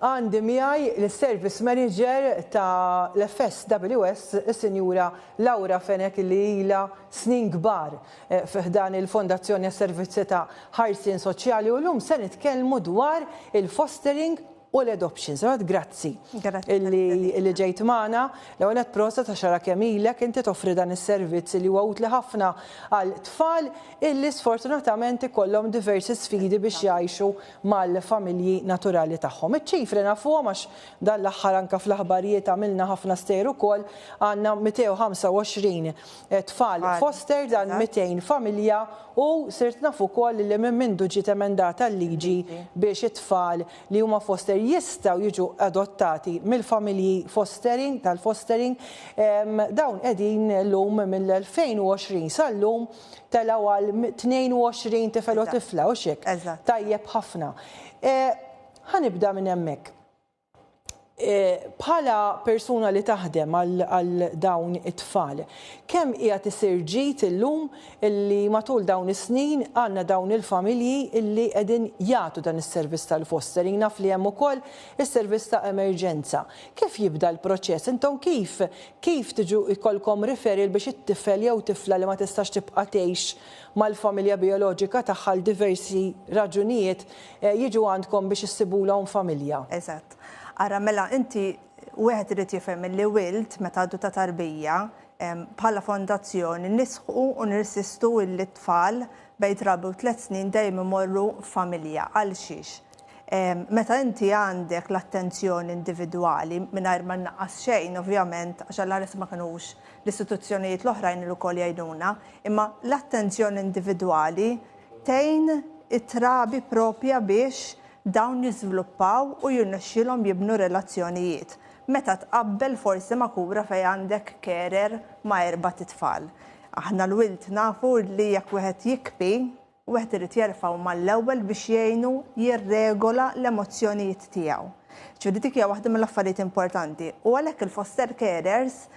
għandi miegħi l-Service Manager ta' l-FSWS, is-Sinjura Laura Fenek li ilha snin kbar f'dan il-Fondazzjoni għas-Servizzi ta' Ħarsien Soċjali u llum se nitkellmu dwar il-fostering u l-adoptions. Grazzi illi ġejt magħna. L-ewwel qed prosa ta' xara kemm ilek inti toffri dan is-servizz li huwa utli ħafna għal tfal illi sfortunatament ikollhom diversi sfidi biex jgħixu mal-familji naturali tagħhom. Iċ-ċifri nafuhom għax dan l-aħħar anke fl-aħbarijiet għamilna ħafna stejr ukoll għandna 225 tfal foster dan 200 familja u sirt nafu wkoll li minn mindu ġiet emendata l-liġi biex it-tfal li huma foster jistgħu jiġu adottati mill-familji tal-fostering dawn qegħdin llum mill-2020 sal-lum telgħu għal 22 tifel u tifla u xek. Tajjeb ħafna. Ħanibda minn hemmhekk. Bħala persuna li taħdem għal dawn it-tfal, kemm qiegħed isir ġid illum illi matul dawn is-snin għandna dawn il-familji illi qegħdin jagħtu dan is-servizz tal-fostering, naf li hemm ukoll is-servizz ta' emerġenza. Kif jibda l-proċess? Intom kif tiġu jkollkom referral biex it-tifel jew tifla li ma tistax tibqa' tgħix mal-familja bioloġika tagħha għal diversi raġunijiet jiġu għandkom biex issibulhom familja? Eżatt. Ara mela, inti wieħed irid jifhem li wild meta għaddu ta' tarbija bħala fondazzjoni nisħu u nirsistu li t-tfal bejn rabi u 3 snin dejjem imorru familja għal xiex. Meta inti għandek l-attenzjoni individwali mingħajr ma nnaqqas xejn, ovvjament, għax għal ma kinux l-istituzzjonijiet l-oħrajn li wkoll jgħiduna, imma l-attenzjoni individwali tgħin it-trabi propja biex dawn jiżviluppaw u jirnexxilhom jibnu relazzjonijiet. Meta tqabbel forsi ma' kura fejn għandek carer ma' 4 tfal. Aħna l-wild nafu li jekk wieħed jikbi, wieħed irid jerfgħu mal-ewwel biex jgħinu jirregola l-emozzjonijiet tiegħu. Ġifieri dik hija waħda mill-affarijiet importanti. U għalhekk il-foster carers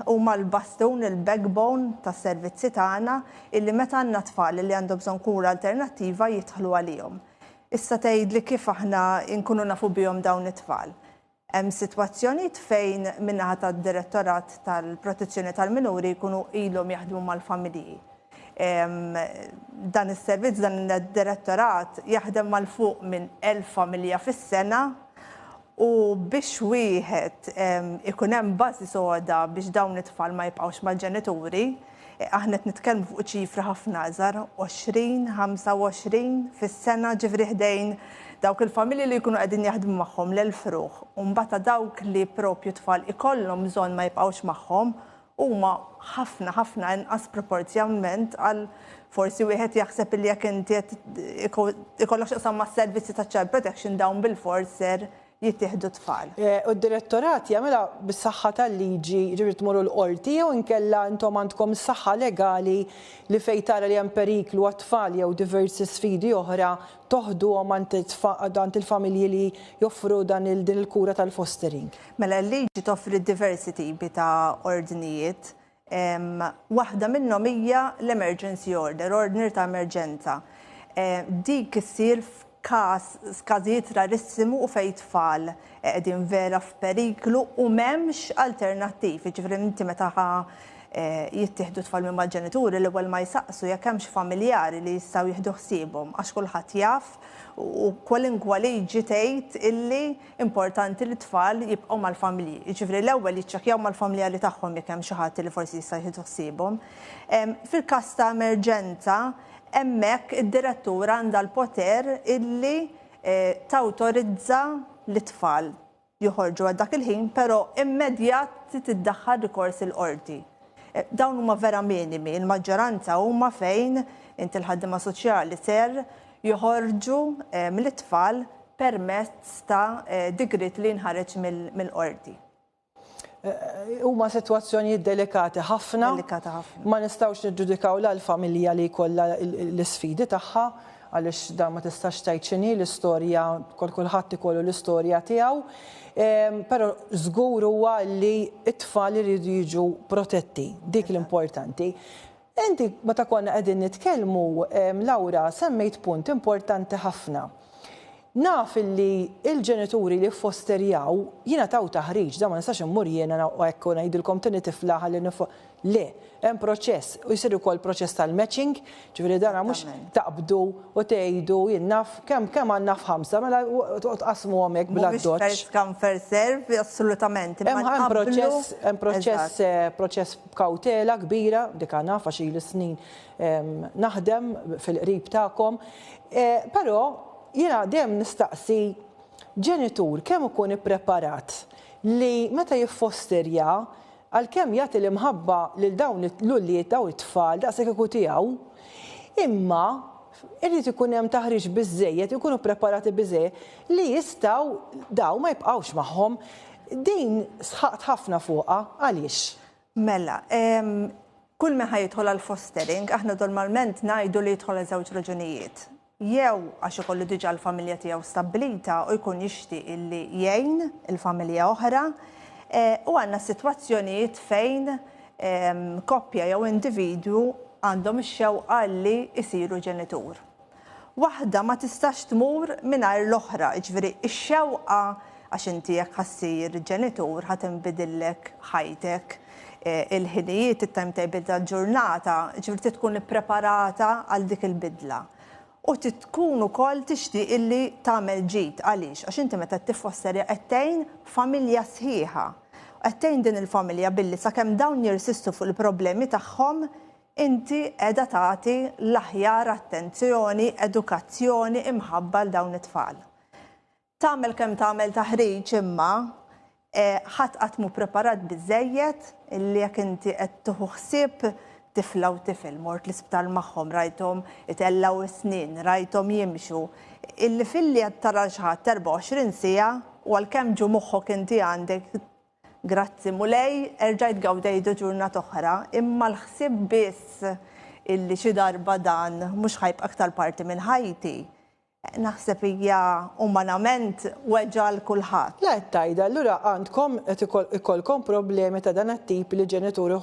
huma l-bastun, il-backbone tas-servizzi tagħna illi meta għandna tfal li għandhom bżonn kura alternattiva jidħlu għalihom. Issa tgħidli kif aħna nkunu nafu bihom dawn it-tfal. Hemm sitwazzjonijiet fejn min-naħa tad-Direttorat tal-Protezzjoni tal-Minuri jkunu ilhom jaħdmu mal-familji. Dan is-servizz, dan id-direttorat jaħdem mal fuq minn 1000 familja fis-sena u biex wieħed ikun hemm bażi soda biex dawn it-tfal ma jibqgħux mal-ġenituri, aħna qed nitkellmu fuq ċifra ħafna żgħar 20, 25 fis-sena ġifri ħdejn dawk il-familji li jkunu qegħdin jaħdmu magħhom l-frugħ. U mbagħad dawk li propju tfal ikollhom bżonn ma jibqgħux magħhom huma ħafna inqas proporzjonalment għal forsi wieħed jaħseb li jekk inti ikollok x'qasam mas-servizzi ta' child protection dawn bil-forser jittieħdu tfal. U d-direttorat jagħmilha bis-saħħa tal-liġi ġifieri tmorru l-qorti jew inkella intom għandkom is-saħħa legali li fejn tara li hemm periklu għat-tfal jew diversi sfidi oħra toħduhom għand il-familji li joffru din il-kura tal-fostering. Mela l-liġi toffri diversi tipi ta' ordnijiet. Waħda minnhom hija l-emergency order, ordner ta' emerġenza. Dik issir każijiet rarissimu u fejn tfal qegħdin vera f'periklu u m'hemmx alternattivi. Ġifieri inti meta jittieħdu tfal minn mal-ġenituri l-ewwel ma jsaqsu jekk hemmx familjari li jistgħu jieħdu ħsiebhom għax kulħadd jaf u kwalinkwa liġi tgħid illi importanti li tfal jibqgħu mal-familji. Ġifieri l-ewwel jiċċekkjaw mal-familjari tagħhom jekk hemm xi ħadd li forsi jista' jieħdu ħsiebhom. Fil-każ ta' emerġenza hemmhekk id-direttura għandha l-poter illi tawtorizza l-tfal joħorġu għal dak il-ħin, però immedjat tiddaħħal rikors il-qorti. Dawn huma vera minimi, il-maġġoranza huma fejn inti l-ħaddiema soċjali ser joħorġu mill-tfal permezz ta' digrit li nħareġ mill-qorti. Huma sitwazzjonijiet delikati ħafna. Ma nistgħux niġġudikaw l-familja li jkollha l-isfidi tagħha għaliex dan ma tistax tgħid x'inhi l-istorja kulħadd ikollu l-istorja tiegħu. Però żgur huwa li t-tfal iridu jiġu protetti, dik l-importanti. Inti meta konna qegħdin nitkellmu, Laura, semmejt punt importanti ħafna. naf li il-ġenituri li fosterjaw jina taw taħriġ, da ma nistax immur jiena u ekku ngħidilkom tini tifla ħalli le, hemm proċess u jsir ukoll proċess tal-matching, ġifieri dana mhux taqbdu u tgħidu jien naf kemm għandna f'ħamsa mela tqasmu hekk bla doċċ. First come first serve, assolutament. Hemm proċess b'kawtela kbira, dik naf għax ili snin naħdem fil-qrib tagħkom, però jiena dejjem nistaqsi ġenitur kemm ikun ippreparat li meta jiffosterja għalkemm jagħti l-imħabba lil dawn l-ulliet dawn it-tfal daqshekk ikun tiegħu, imma irid ikun hemm taħriġ biżżejjed, ikunu preparati biżżejjed li jistgħu dawn ma jibqgħux magħhom. Din sħaqt ħafna fuqha għaliex? Mela, kull min ħajidħol għal fostering aħna normalment ngħidu li jidħol għal żewġ raġunijiet. Jew għax ikollu diġà l-familja tiegħu stabbilita u jkun jixtieq illi jgħin il-familja oħra, u għandna sitwazzjonijiet fejn koppja jew individwu għandhom ix-xewqa li jsiru ġenitur. Waħda ma tistax tmur mingħajr l-oħra, jiġifieri x-xewqa għax inti jekk ħassir ġenitur ħadd inbidillek ħajtek, il-ħinijiet, it-timetable tal-ġurnata, ġifieri tkun ippreparata għal dik il-bidla. U tkun ukoll tixtieq illi tagħmel ġid għaliex għax inti meta tiffosterja qed tgħin familja sħiħa. Qed tgħin din il-familja billi sakemm dawn jirsistu fuq il-problemi tagħhom inti qiegħda tagħti l-aħjar attenzjoni, edukazzjoni imħabba l dawn it-tfal. Tagħmel kemm tagħmel taħriġ imma ħadd qatt mhu preparat biżżejjed illi jekk inti qed tieħu ħsieb tifla u tifel, mort l-isptal magħhom, rajthom itellaw is-snin, rajthom jimxu. Illi filli qed tara xi ħadd 24 siegħa u għalkemm ġu moħħok inti għandek grazzi mulej, erġajt gawdejdu ġurnata oħra, imma l-ħsieb biss illi xi darba dan mhux ħajbqa' aktar parti minn ħajti. Naħseb hija umanament weġġa' l kulħadd. La tajda, allura għandkom qed ikollkom problemi ta' dan it-tip li ġenituri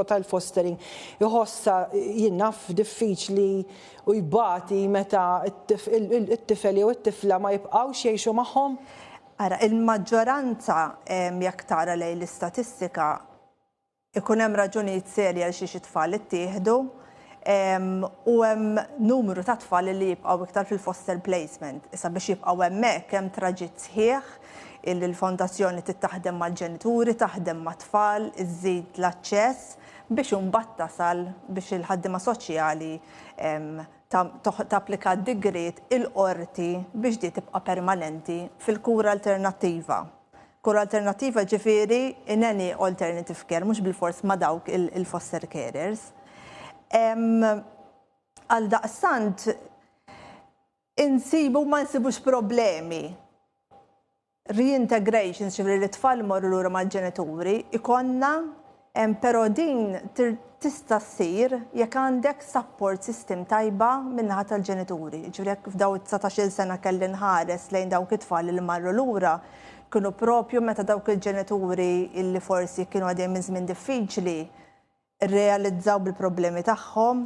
tal-fostering iħossa jinnaf diffiċli u jbati meta it-tifel jew it-tifla ma jibqgħux jgħixu magħhom? Ara, il-maġġoranza jekk tara lejn l-istatistika ikun hemm raġunijiet serji għal xi tfal ittieħdu. U hemm numru ta' tfal li jibqgħu iktar fil-foster placement. Issa biex jibqgħu hemmhekk hemm traġitt sħiħ illi l-fondazzjoni taħdem mal-ġenituri, taħdem mat-tfal, iżżid l-aċċess biex imbagħad tasal biex il-ħaddiema soċjali tapplika d-digriet il-qorti biex di tibqa' permanenti fil-kura alternattiva. Kura alternattiva ġifieri in any alternative care, mhux bil-fors ma' dawk il-foster carers. Għal daqstant insibu ma nsibux problemi. Reintegration, ġifieri li tfal morru lura mal-ġenituri, ikonna, però din tista' ssir jekk għandek support system tajba min-naħa tal-ġenituri. Ġifieri jekk f'daw 19-il sena kelli nħares lejn dawk it-tfal li marru lura, kienu propju meta dawk il-ġenituri illi forsi kienu għadejn minn żmien diffiċli realizzaw bil-problemi tagħhom,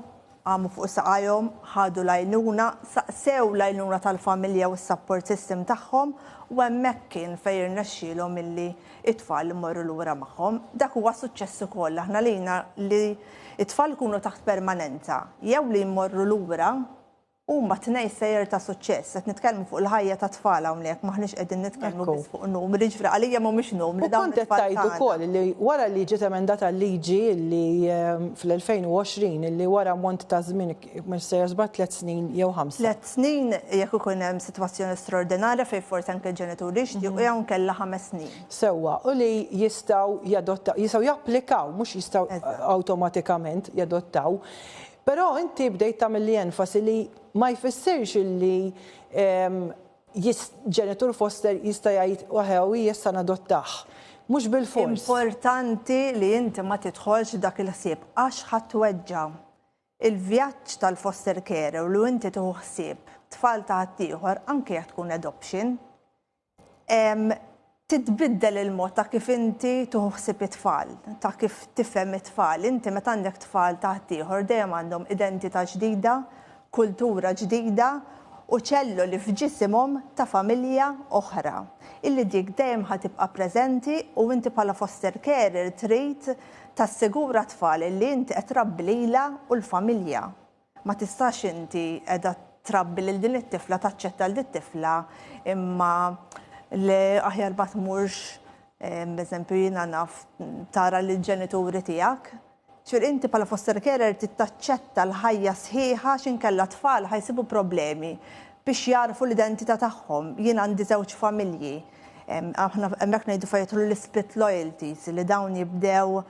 għamu fuq saqajhom, ħadu l-għajnuna, saqsew l-għajnuna tal-familja u s-support system tagħhom u hemmhekk kien fejn irnexxielhom milli it-tfal imorru lura magħhom. Dak huwa suċċess ukoll aħna lina li it-tfal ikunu taħt permanenza jew li jmorru lura huma tnej sejjer ta' suċċess. Qed nitkellmu fuq il-ħajja ta' tfal hawnhekk maħniex qegħdin nitkellmu biss fuq numri, ġifieri għalija mhumiex numri dawn it-tfal. U kont qed tgħid ukoll li wara li ġiet emendata l-liġi li fl-2020 li wara ammont ta' żmien ma sejjer 3 snin jew 5. 3 snin jekk ikun hemm sitwazzjoni straordinarja fejn forsi anke l-ġenituri jixtiequ jew nkella 5 snin. Sewwa, u li jistgħu japplikaw mhux jistgħu awtomatikament jadottaw. Però inti bdejt tagħmel li enfasi li ma jfissirx li ġenitur foster jista' jgħid waħew issa nadottaħ. Mhux bil-fors. Importanti li inti ma tidħolx dak il-ħsieb għax ħadd il-vjaġġ tal-foster care u li inti tieħu ħsieb tfal ta' ħaddieħor anke jekk tkun adoption titbiddel il-mod ta' kif inti tuħsib it-tfal, ta' kif tifhem it-tfal. Inti meta għandek tfal ta' ħaddieħor dejjem għandhom identità ġdida, kultura ġdida u ċellu li f'ġisimhom ta' familja oħra. Illi dik dejjem ħatibqa' preżenti u inti bħala foster carer trid tassigura tfal li inti qed trabbi lilha u l-familja. Ma tistax inti qiegħda trabbi lil din it-tifla taċċetta l tifla imma li aħjar ma tmurx b'eżempju jiena naf tara lill-ġenituri tiegħek. ċfir inti bħala foster carer tittaċċetta l-ħajja sħiħa x'inkella tfal ħajsibu problemi biex jarfu l-identità tagħhom. Jien għandi żewġ familji. Aħna hemmhekk ngħidu fejtlu l-split loyalties li dawn jibdew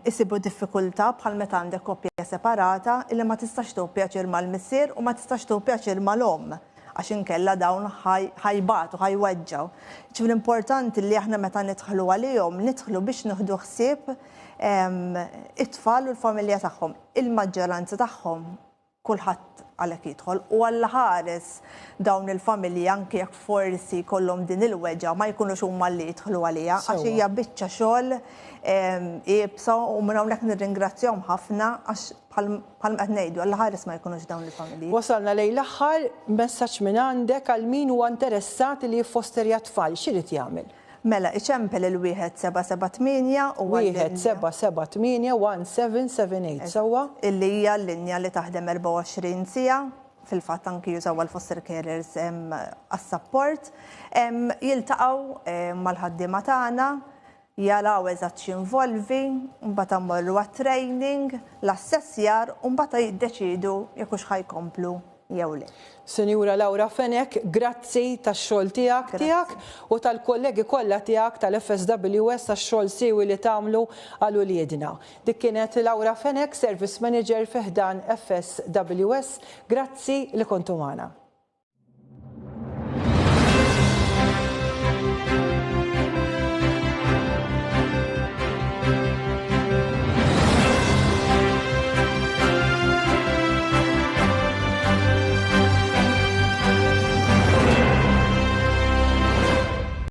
isibu diffikultà bħal meta għandek koppja separata illi ma tistax tuħu pjaċir mal-missier u ma tistax tuħu pjaċir mal-omm għax inkella dawn ħajbatu, ħajweġġaw. ċfir importanti li aħna meta nidħlu għalihom nidħlu biex nieħdu ħsieb it-tfal u l-familja tagħhom. Il-maġġoranza tagħhom kulħadd għalhekk jidħol u għall ħares dawn il-familji anke jekk forsi kollhom din il-weġġa ma jkunux huma li jidħlu għaliha għax hija biċċa xogħol iebsa u minn hawnhekk nirringrazzjahom ħafna għax bħal qed ngħidu għall ħares ma jkunux dawn il-familji. Wasalna lejn l-aħħar messaġġ minn għandek għal min huwa interessat li jiffosterja tfal, x'irid jagħmel? Mela, iċempel il-1778 u 1778-1778 sewwa. Illi hija l-linja li taħdem 24 siegħa fil-fatt anki jużaw għal-foster carers għas-support. Jiltaqgħu mal-ħaddiema tagħna, jaraw eżatt x'involvi, mbagħad mmorru għat-training, l-assessjar u mbagħad jiddeċiedu jekk hux ħajkomplu jew le. Sinjura Laura Fenek, grazzi tax-xogħol tiegħek u tal-kollegi kollha tiegħek tal-FSWS tax-xogħol siewi li tagħmlu għal uliedna. Dik kienet Laura Fenek, Service Manager fi ħdan FSWS. Grazzi li kontu magħna.